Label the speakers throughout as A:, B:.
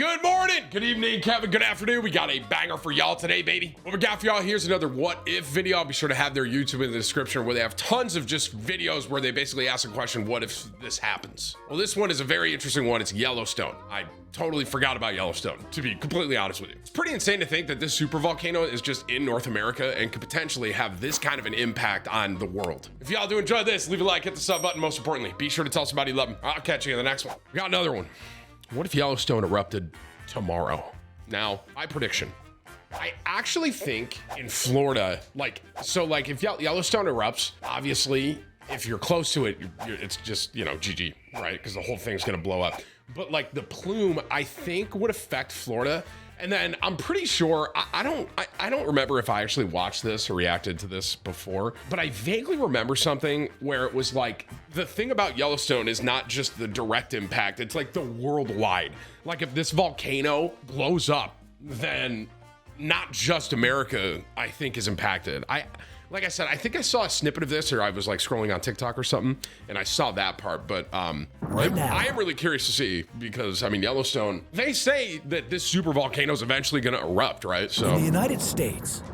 A: Good morning, good evening, Kevin, good afternoon. We got a banger for y'all today, baby. What we got for y'all, here's another what if video. I'll be sure to have their YouTube in the description where they have tons of just videos where they basically ask a question, what if this happens? Well, this one is a very interesting one. It's Yellowstone. I totally forgot about Yellowstone, to be completely honest with you. It's pretty insane to think that this supervolcano is just in North America and could potentially have this kind of an impact on the world. If y'all do enjoy this, leave a like, hit the sub button. Most importantly, be sure to tell somebody you love them. I'll catch you in the next one. We got another one. What if Yellowstone erupted tomorrow? Now, my prediction. I actually think in Florida, if Yellowstone erupts, obviously, if you're close to it, it's just, GG, right? Because the whole thing's gonna blow up. But like the plume, I think would affect Florida. And then I'm pretty sure, I don't remember if I actually watched this or reacted to this before, but I vaguely remember something where it was like, the thing about Yellowstone is not just the direct impact, it's like the worldwide. Like if this volcano blows up, then not just America, I think, is impacted. Like I said, I think I saw a snippet of this, or I was like scrolling on TikTok or something, and I saw that part, but I am really curious to see, because I mean, Yellowstone, they say that this super volcano is eventually gonna erupt, right? So
B: in the United States,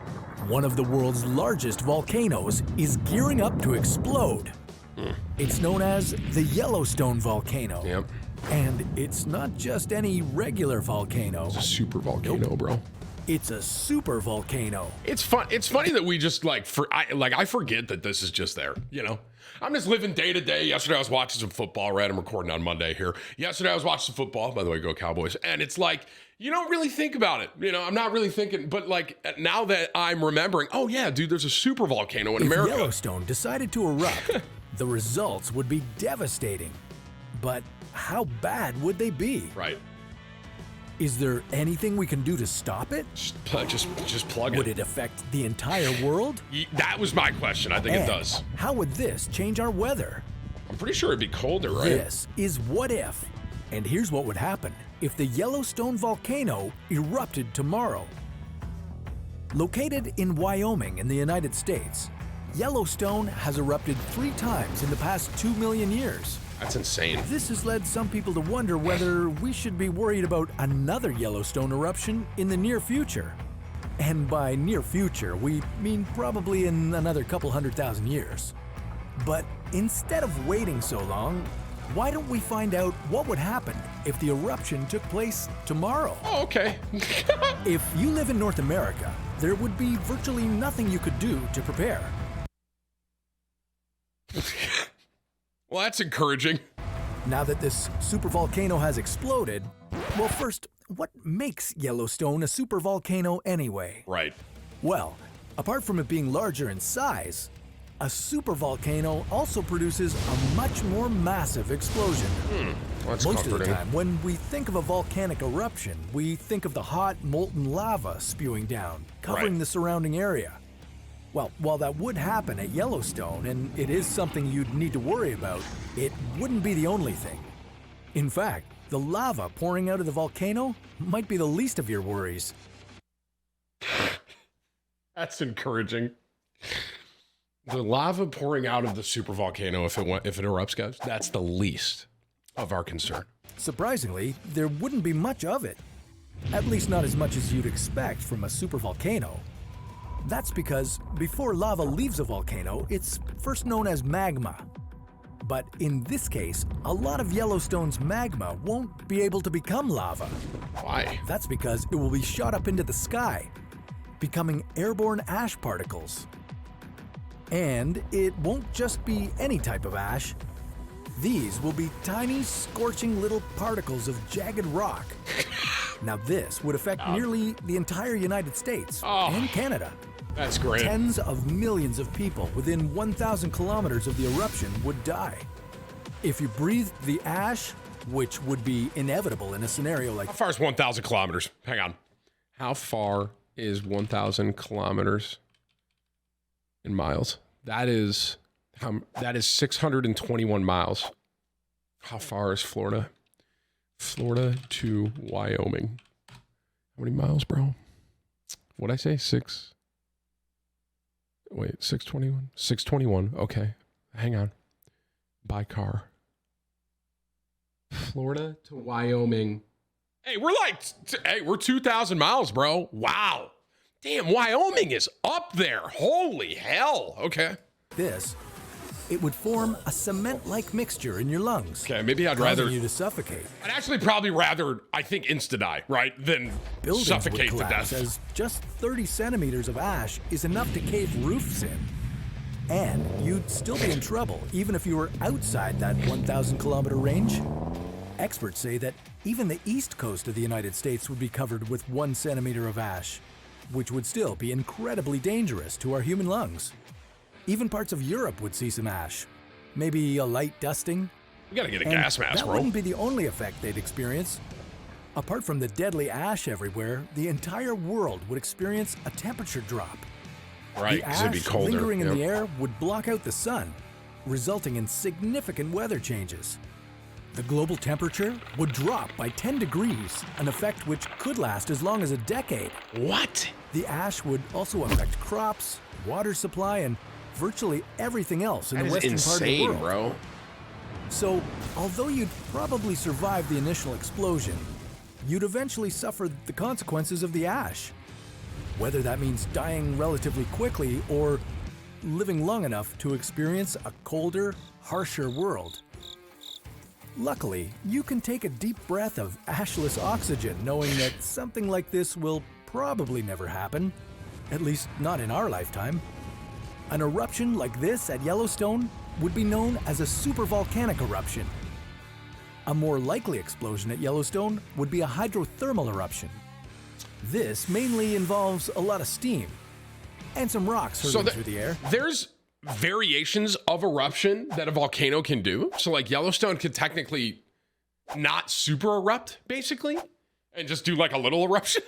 B: one of the world's largest volcanoes is gearing up to explode. It's known as the Yellowstone volcano.
A: Yep.
B: And it's not just any regular volcano.
A: It's a super volcano, bro.
B: It's a super volcano.
A: It's fun. It's funny that we just I forget that this is just there, I'm just living day to day. Yesterday I was watching some football, right? I'm recording on Monday here. Yesterday I was watching some football, by the way, go Cowboys. And it's like, you don't really think about it. I'm not really thinking, but like now that I'm remembering, oh yeah, dude, there's a super volcano in America.
B: If Yellowstone decided to erupt, the results would be devastating. But how bad would they be?
A: Right.
B: Is there anything we can do to stop it?
A: Just plug it.
B: Would it affect the entire world?
A: That was my question. I think it does.
B: How would this change our weather?
A: I'm pretty sure it'd be colder, right?
B: This is What If. And here's what would happen if the Yellowstone volcano erupted tomorrow. Located in Wyoming in the United States, Yellowstone has erupted 3 times in the past 2 million years.
A: That's insane.
B: This has led some people to wonder whether we should be worried about another Yellowstone eruption in the near future. And by near future, we mean probably in another couple 100,000 years. But instead of waiting so long, why don't we find out what would happen if the eruption took place tomorrow?
A: Oh, okay.
B: If you live in North America, there would be virtually nothing you could do to prepare.
A: Well, that's encouraging.
B: Now that this supervolcano has exploded, well, first, what makes Yellowstone a supervolcano anyway?
A: Right.
B: Well, apart from it being larger in size, a supervolcano also produces a much more massive explosion.
A: That's
B: Most of the
A: comforting.
B: time, when we think of a volcanic eruption, we think of the hot, molten lava spewing down, covering the surrounding area. Well, while that would happen at Yellowstone, and it is something you'd need to worry about, it wouldn't be the only thing. In fact, the lava pouring out of the volcano might be the least of your worries.
A: That's encouraging. The lava pouring out of the supervolcano, if it erupts, guys, that's the least of our concern.
B: Surprisingly, there wouldn't be much of it. At least not as much as you'd expect from a supervolcano. That's because before lava leaves a volcano, it's first known as magma. But in this case, a lot of Yellowstone's magma won't be able to become lava.
A: Why?
B: That's because it will be shot up into the sky, becoming airborne ash particles. And it won't just be any type of ash. These will be tiny, scorching little particles of jagged rock. Now this would affect nearly the entire United States and Canada.
A: That's great.
B: Tens of millions of people within 1,000 kilometers of the eruption would die. If you breathed the ash, which would be inevitable in a scenario like...
A: How far is 1,000 kilometers? Hang on. How far is 1,000 kilometers in miles? That is 621 miles. How far is Florida? Florida to Wyoming. How many miles, bro? What'd I say? 621? 621. Okay. Hang on. By car. Florida to Wyoming. Hey, we're 2,000 miles, bro. Wow. Damn, Wyoming is up there. Holy hell. Okay.
B: It would form a cement-like mixture in your lungs.
A: Okay, maybe I'd
B: causing
A: rather
B: you to suffocate.
A: I'd actually probably rather, I think, insta-die, right, than
B: Buildings
A: suffocate
B: would
A: to
B: collapse
A: death.
B: as just 30 centimeters of ash is enough to cave roofs in. And you'd still be in trouble even if you were outside that 1,000-kilometer range. Experts say that even the east coast of the United States would be covered with 1 centimeter of ash, which would still be incredibly dangerous to our human lungs. Even parts of Europe would see some ash. Maybe a light dusting.
A: We gotta get a
B: And
A: gas mask,
B: that
A: bro.
B: wouldn't be the only effect they'd experience. Apart from the deadly ash everywhere, the entire world would experience a temperature drop.
A: Right,
B: The
A: because it'd be
B: ash
A: colder.
B: lingering in
A: Yep.
B: the air would block out the sun, resulting in significant weather changes. The global temperature would drop by 10 degrees, an effect which could last as long as a decade.
A: What?
B: The ash would also affect crops, water supply, and virtually everything else in
A: That
B: the
A: is
B: western part of the
A: insane,
B: world.
A: bro.
B: So, although you'd probably survive the initial explosion, you'd eventually suffer the consequences of the ash. Whether that means dying relatively quickly or living long enough to experience a colder, harsher world. Luckily, you can take a deep breath of ashless oxygen knowing that something like this will probably never happen, at least not in our lifetime. An eruption like this at Yellowstone would be known as a supervolcanic eruption. A more likely explosion at Yellowstone would be a hydrothermal eruption. This mainly involves a lot of steam and some rocks hurtling through the air.
A: There's variations of eruption that a volcano can do. So like Yellowstone could technically not super erupt, basically, and just do like a little eruption.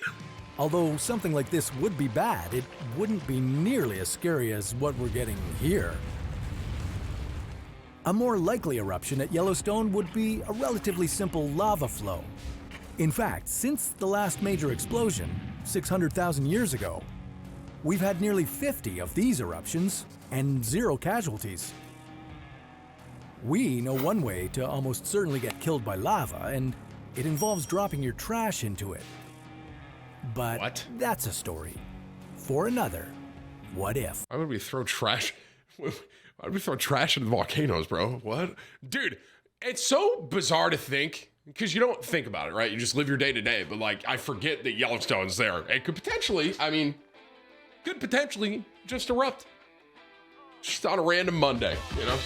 B: Although something like this would be bad, it wouldn't be nearly as scary as what we're getting here. A more likely eruption at Yellowstone would be a relatively simple lava flow. In fact, since the last major explosion, 600,000 years ago, we've had nearly 50 of these eruptions and 0 casualties. We know one way to almost certainly get killed by lava, and it involves dropping your trash into it. But
A: What?
B: that's a story for another What If.
A: Why would we throw trash? Why would we throw trash into volcanoes, bro? What? Dude, it's so bizarre to think because you don't think about it, right? You just live your day to day. But like, I forget that Yellowstone's there. It could potentially, could potentially just erupt just on a random Monday, you know?